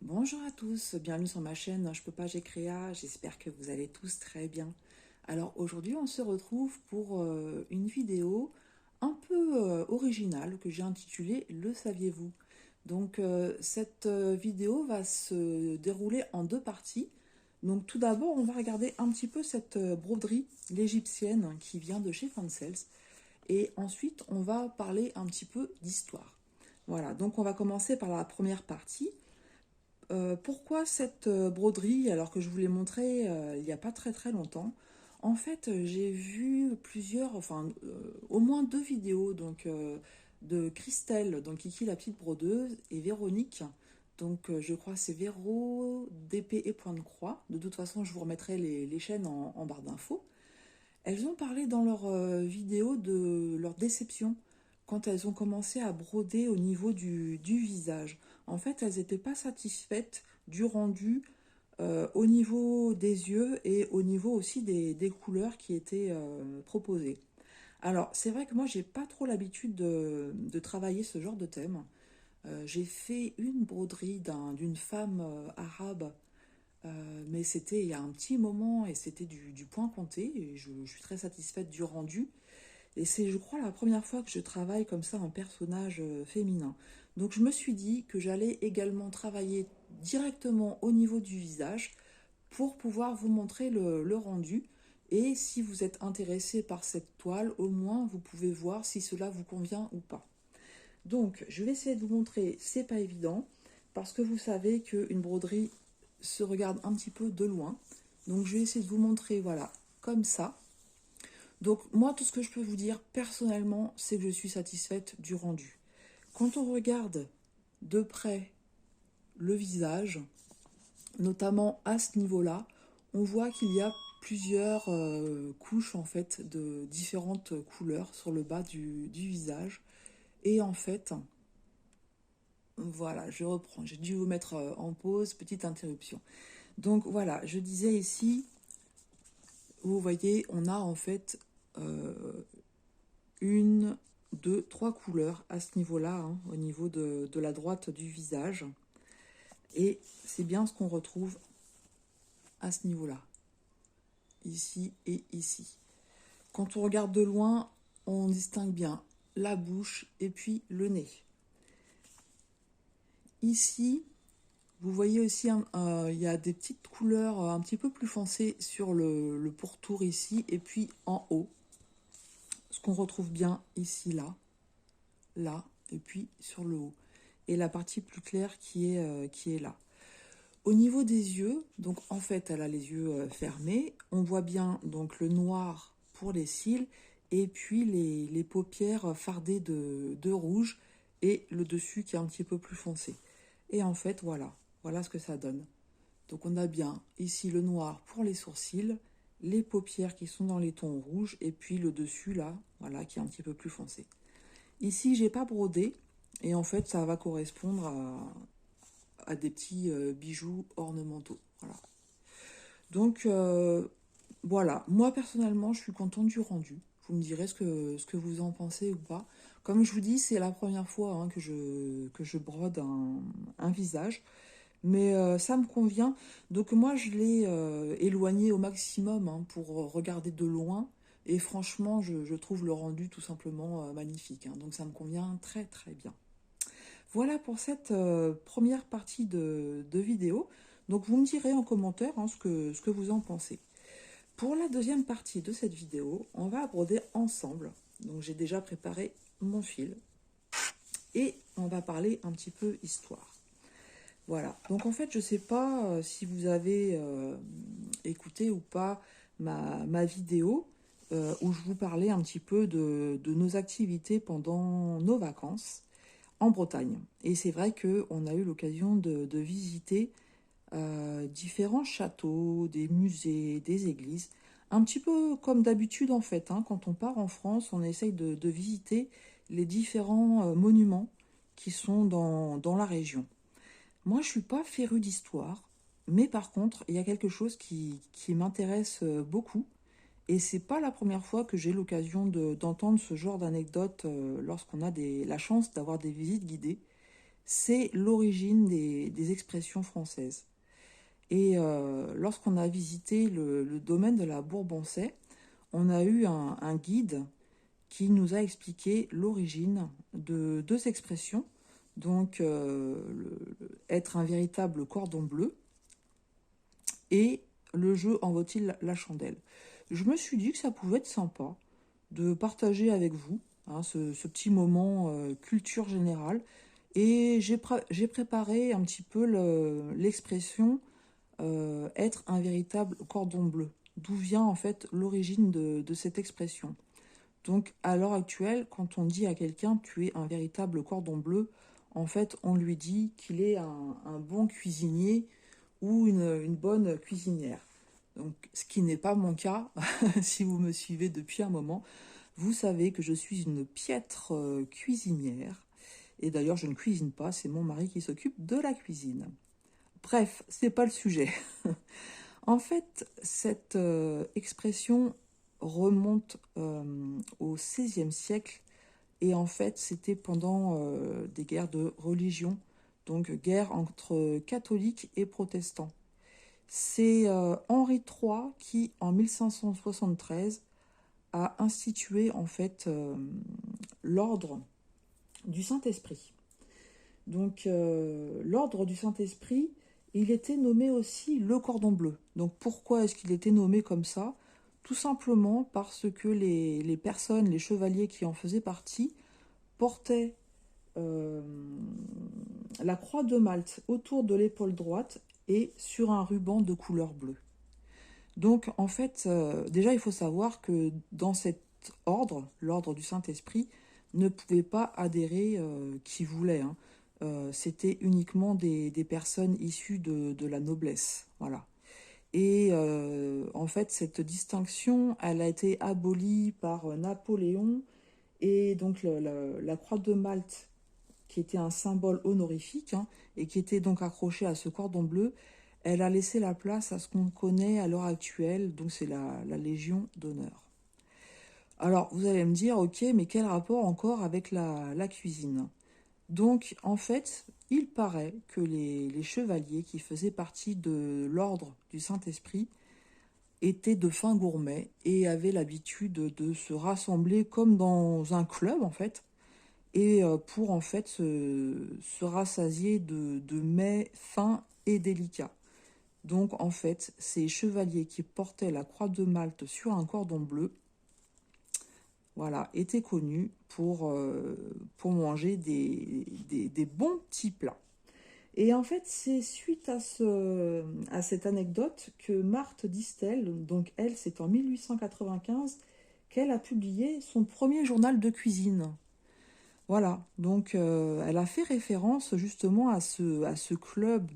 Bonjour à tous, bienvenue sur ma chaîne Je peux pas, j'ai créa, j'espère que vous allez tous très bien. Alors aujourd'hui on se retrouve pour une vidéo un peu originale que j'ai intitulée Le saviez-vous? Donc cette vidéo va se dérouler en deux parties. Donc tout d'abord on va regarder un petit peu cette broderie l'égyptienne qui vient de chez Fancels et ensuite on va parler un petit peu d'histoire. Voilà, donc on va commencer par la première partie. Pourquoi cette broderie alors que je vous l'ai montré il n'y a pas très longtemps? En fait, j'ai vu plusieurs, au moins deux vidéos de Christelle, donc Kiki la petite brodeuse, et Véronique. Donc je crois que c'est Véro, DP et Point de Croix. De toute façon, je vous remettrai les chaînes en barre d'infos. Elles ont parlé dans leur vidéo de leur déception quand elles ont commencé à broder au niveau du visage. En fait, elles n'étaient pas satisfaites du rendu au niveau des yeux et au niveau aussi des couleurs qui étaient proposées. Alors, c'est vrai que moi, j'ai pas trop l'habitude de travailler ce genre de thème. J'ai fait une broderie d'une femme arabe, mais c'était il y a un petit moment et c'était du point compté. Et je suis très satisfaite du rendu. Et c'est, je crois, la première fois que je travaille comme ça un personnage féminin. Donc je me suis dit que j'allais également travailler directement au niveau du visage pour pouvoir vous montrer le rendu. Et si vous êtes intéressé par cette toile, au moins vous pouvez voir si cela vous convient ou pas. Donc je vais essayer de vous montrer, c'est pas évident, parce que vous savez qu'une broderie se regarde un petit peu de loin. Donc je vais essayer de vous montrer, voilà, comme ça. Donc moi, tout ce que je peux vous dire personnellement, c'est que je suis satisfaite du rendu. Quand on regarde de près le visage, notamment à ce niveau-là, on voit qu'il y a plusieurs couches en fait de différentes couleurs sur le bas du visage. Et en fait, voilà, je reprends. J'ai dû vous mettre en pause, petite interruption. Donc voilà, je disais ici, vous voyez, on a en fait euh, une, deux, trois couleurs à ce niveau-là, hein, au niveau de la droite du visage. Et c'est bien ce qu'on retrouve à ce niveau-là, ici et ici. Quand on regarde de loin, on distingue bien la bouche et puis le nez. Ici, vous voyez aussi, il y a des petites couleurs un petit peu plus foncées sur le pourtour ici et puis en haut. Ce qu'on retrouve bien ici, là, et puis sur le haut. Et la partie plus claire qui est là. Au niveau des yeux, donc en fait, elle a les yeux fermés. On voit bien donc le noir pour les cils et puis les paupières fardées de rouge et le dessus qui est un petit peu plus foncé. Et en fait, voilà ce que ça donne. Donc on a bien ici le noir pour les sourcils, les paupières qui sont dans les tons rouges et puis le dessus là, voilà, qui est un petit peu plus foncé. Ici, j'ai pas brodé et en fait, ça va correspondre à des petits bijoux ornementaux. Voilà. Donc voilà, moi personnellement, je suis contente du rendu. Vous me direz ce que vous en pensez ou pas. Comme je vous dis, c'est la première fois hein, que je brode un visage. Mais ça me convient. Donc moi, je l'ai éloigné au maximum hein, pour regarder de loin. Et franchement, je trouve le rendu tout simplement magnifique, hein. Donc ça me convient très bien. Voilà pour cette première partie de vidéo. Donc vous me direz en commentaire hein, ce que vous en pensez. Pour la deuxième partie de cette vidéo, on va broder ensemble. Donc j'ai déjà préparé mon fil. Et on va parler un petit peu histoire. Voilà, donc en fait, je ne sais pas si vous avez écouté ou pas ma vidéo où je vous parlais un petit peu de nos activités pendant nos vacances en Bretagne. Et c'est vrai qu'on a eu l'occasion de visiter différents châteaux, des musées, des églises, un petit peu comme d'habitude en fait, hein. Quand on part en France, on essaye de visiter les différents monuments qui sont dans la région. Moi, je suis pas férue d'histoire, mais par contre, il y a quelque chose qui m'intéresse beaucoup, et c'est pas la première fois que j'ai l'occasion d'entendre ce genre d'anecdote lorsqu'on a la chance d'avoir des visites guidées. c'est l'origine des expressions françaises. Et lorsqu'on a visité le domaine de la Bourboncais, on a eu un guide qui nous a expliqué l'origine de deux expressions. Donc, être un véritable cordon bleu et le jeu en vaut-il la chandelle. Je me suis dit que ça pouvait être sympa de partager avec vous hein, ce petit moment culture générale. Et j'ai préparé un petit peu l'expression être un véritable cordon bleu. D'où vient en fait l'origine de cette expression. Donc à l'heure actuelle, quand on dit à quelqu'un tu es un véritable cordon bleu, en fait on lui dit qu'il est un bon cuisinier ou une bonne cuisinière. Donc ce qui n'est pas mon cas, si vous me suivez depuis un moment, vous savez que je suis une piètre cuisinière. Et d'ailleurs je ne cuisine pas, c'est mon mari qui s'occupe de la cuisine. Bref, c'est pas le sujet. En fait, cette expression remonte au XVIe siècle et en fait, c'était pendant des guerres de religion, donc guerre entre catholiques et protestants. C'est Henri III qui, en 1573, a institué en fait l'ordre du Saint-Esprit. Donc, l'ordre du Saint-Esprit, il était nommé aussi le cordon bleu. Donc, pourquoi est-ce qu'il était nommé comme ça? Tout simplement parce que les personnes, les chevaliers qui en faisaient partie, portaient euh, la croix de Malte autour de l'épaule droite et sur un ruban de couleur bleue. Donc, en fait, déjà, il faut savoir que dans cet ordre, l'ordre du Saint-Esprit, ne pouvait pas adhérer qui voulait. Hein. C'était uniquement des personnes issues de la noblesse. Voilà. Et en fait, cette distinction, elle a été abolie par Napoléon. Et donc, la croix de Malte, qui était un symbole honorifique, hein, et qui était donc accrochée à ce cordon bleu, elle a laissé la place à ce qu'on connaît à l'heure actuelle, donc c'est la Légion d'honneur. Alors, vous allez me dire, ok, mais quel rapport encore avec la cuisine? Donc, en fait, il paraît que les chevaliers qui faisaient partie de l'ordre du Saint-Esprit étaient de fins gourmets et avaient l'habitude de se rassembler comme dans un club, en fait, et pour en fait se rassasier de mets fins et délicats. Donc, en fait, ces chevaliers qui portaient la croix de Malte sur un cordon bleu, voilà, étaient connus pour manger des bons petits plats. Et en fait, c'est suite à cette anecdote que Marthe Distel, donc elle, c'est en 1895, qu'elle a publié son premier journal de cuisine. Voilà, donc elle a fait référence justement à ce club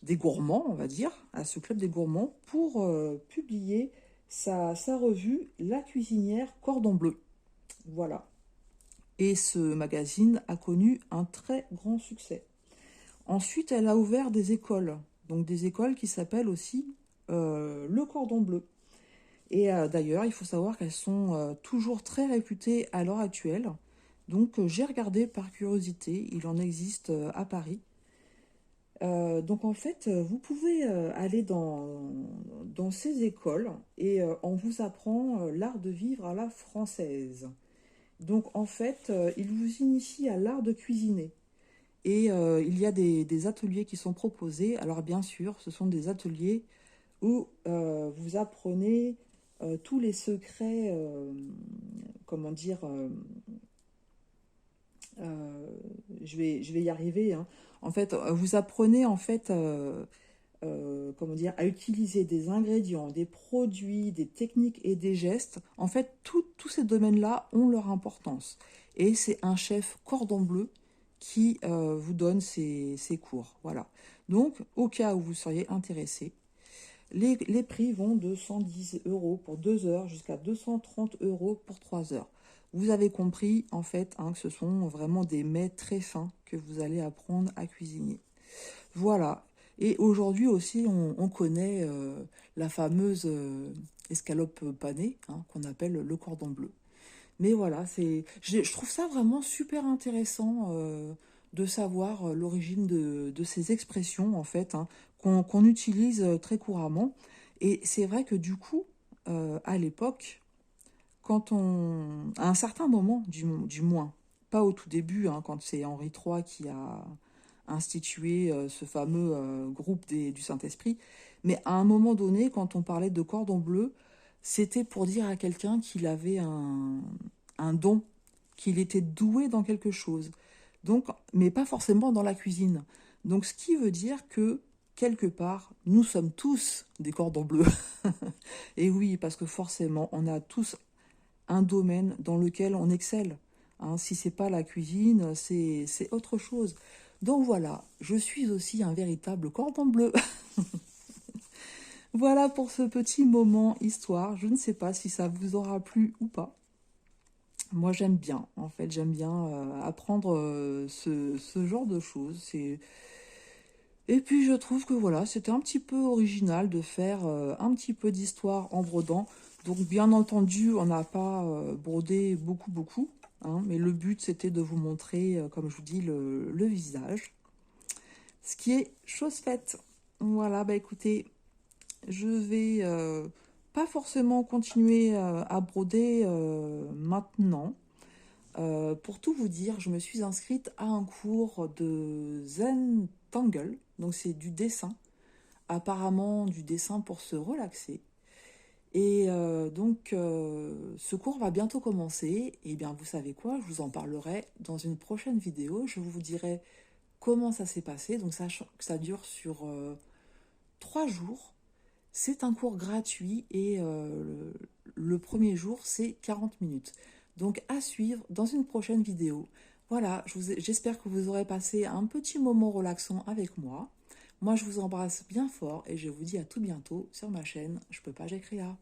des gourmands, on va dire, à ce club des gourmands, pour publier sa revue La cuisinière Cordon Bleu. Voilà. Et ce magazine a connu un très grand succès. Ensuite, elle a ouvert des écoles, donc des écoles qui s'appellent aussi Le Cordon Bleu. Et d'ailleurs, il faut savoir qu'elles sont toujours très réputées à l'heure actuelle. Donc j'ai regardé par curiosité, il en existe à Paris. Donc en fait, vous pouvez aller dans ces écoles et on vous apprend l'art de vivre à la française. Donc en fait, il vous initie à l'art de cuisiner. Et il y a des ateliers qui sont proposés. Alors bien sûr, ce sont des ateliers où vous apprenez tous les secrets, comment dire, euh, je vais y arriver. Hein. En fait, vous apprenez en fait, comment dire, à utiliser des ingrédients, des produits, des techniques et des gestes. En fait, tous ces domaines-là ont leur importance. Et c'est un chef cordon bleu qui vous donne ces cours. Voilà. Donc, au cas où vous seriez intéressé, les prix vont de 110 euros pour 2 heures jusqu'à 230 euros pour 3 heures. Vous avez compris en fait hein, que ce sont vraiment des mets très fins que vous allez apprendre à cuisiner. Voilà. Et aujourd'hui aussi, on connaît la fameuse escalope panée hein, qu'on appelle le cordon bleu. Mais voilà, je trouve ça vraiment super intéressant de savoir l'origine de ces expressions, en fait, hein, qu'on utilise très couramment. Et c'est vrai que du coup, à l'époque, à un certain moment, du moins, pas au tout début, hein, quand c'est Henri III qui a institué ce fameux groupe du Saint-Esprit, mais à un moment donné, quand on parlait de cordon bleu, c'était pour dire à quelqu'un qu'il avait un don, qu'il était doué dans quelque chose. Donc, mais pas forcément dans la cuisine. Donc, ce qui veut dire que, quelque part, nous sommes tous des cordons bleus. Et oui, parce que forcément, on a tous un domaine dans lequel on excelle. Hein, si c'est pas la cuisine, c'est autre chose. Donc voilà, je suis aussi un véritable cordon bleu. Voilà pour ce petit moment histoire. Je ne sais pas si ça vous aura plu ou pas. Moi j'aime bien, en fait, j'aime bien apprendre ce genre de choses. Et puis je trouve que voilà, c'était un petit peu original de faire un petit peu d'histoire en brodant. Donc bien entendu, on n'a pas brodé beaucoup, hein, mais le but c'était de vous montrer, comme je vous dis, le visage. Ce qui est chose faite. Voilà, bah écoutez, je vais pas forcément continuer à broder maintenant. Pour tout vous dire, je me suis inscrite à un cours de Zen Tangle, donc c'est du dessin, apparemment du dessin pour se relaxer. Et ce cours va bientôt commencer. Et bien, vous savez quoi, je vous en parlerai dans une prochaine vidéo. Je vous dirai comment ça s'est passé. Donc, sachant que ça dure sur 3 jours. C'est un cours gratuit et le premier jour, c'est 40 minutes. Donc, à suivre dans une prochaine vidéo. Voilà, j'espère que vous aurez passé un petit moment relaxant avec moi. Moi, je vous embrasse bien fort et je vous dis à tout bientôt sur ma chaîne Je peux pas, j'ai créa.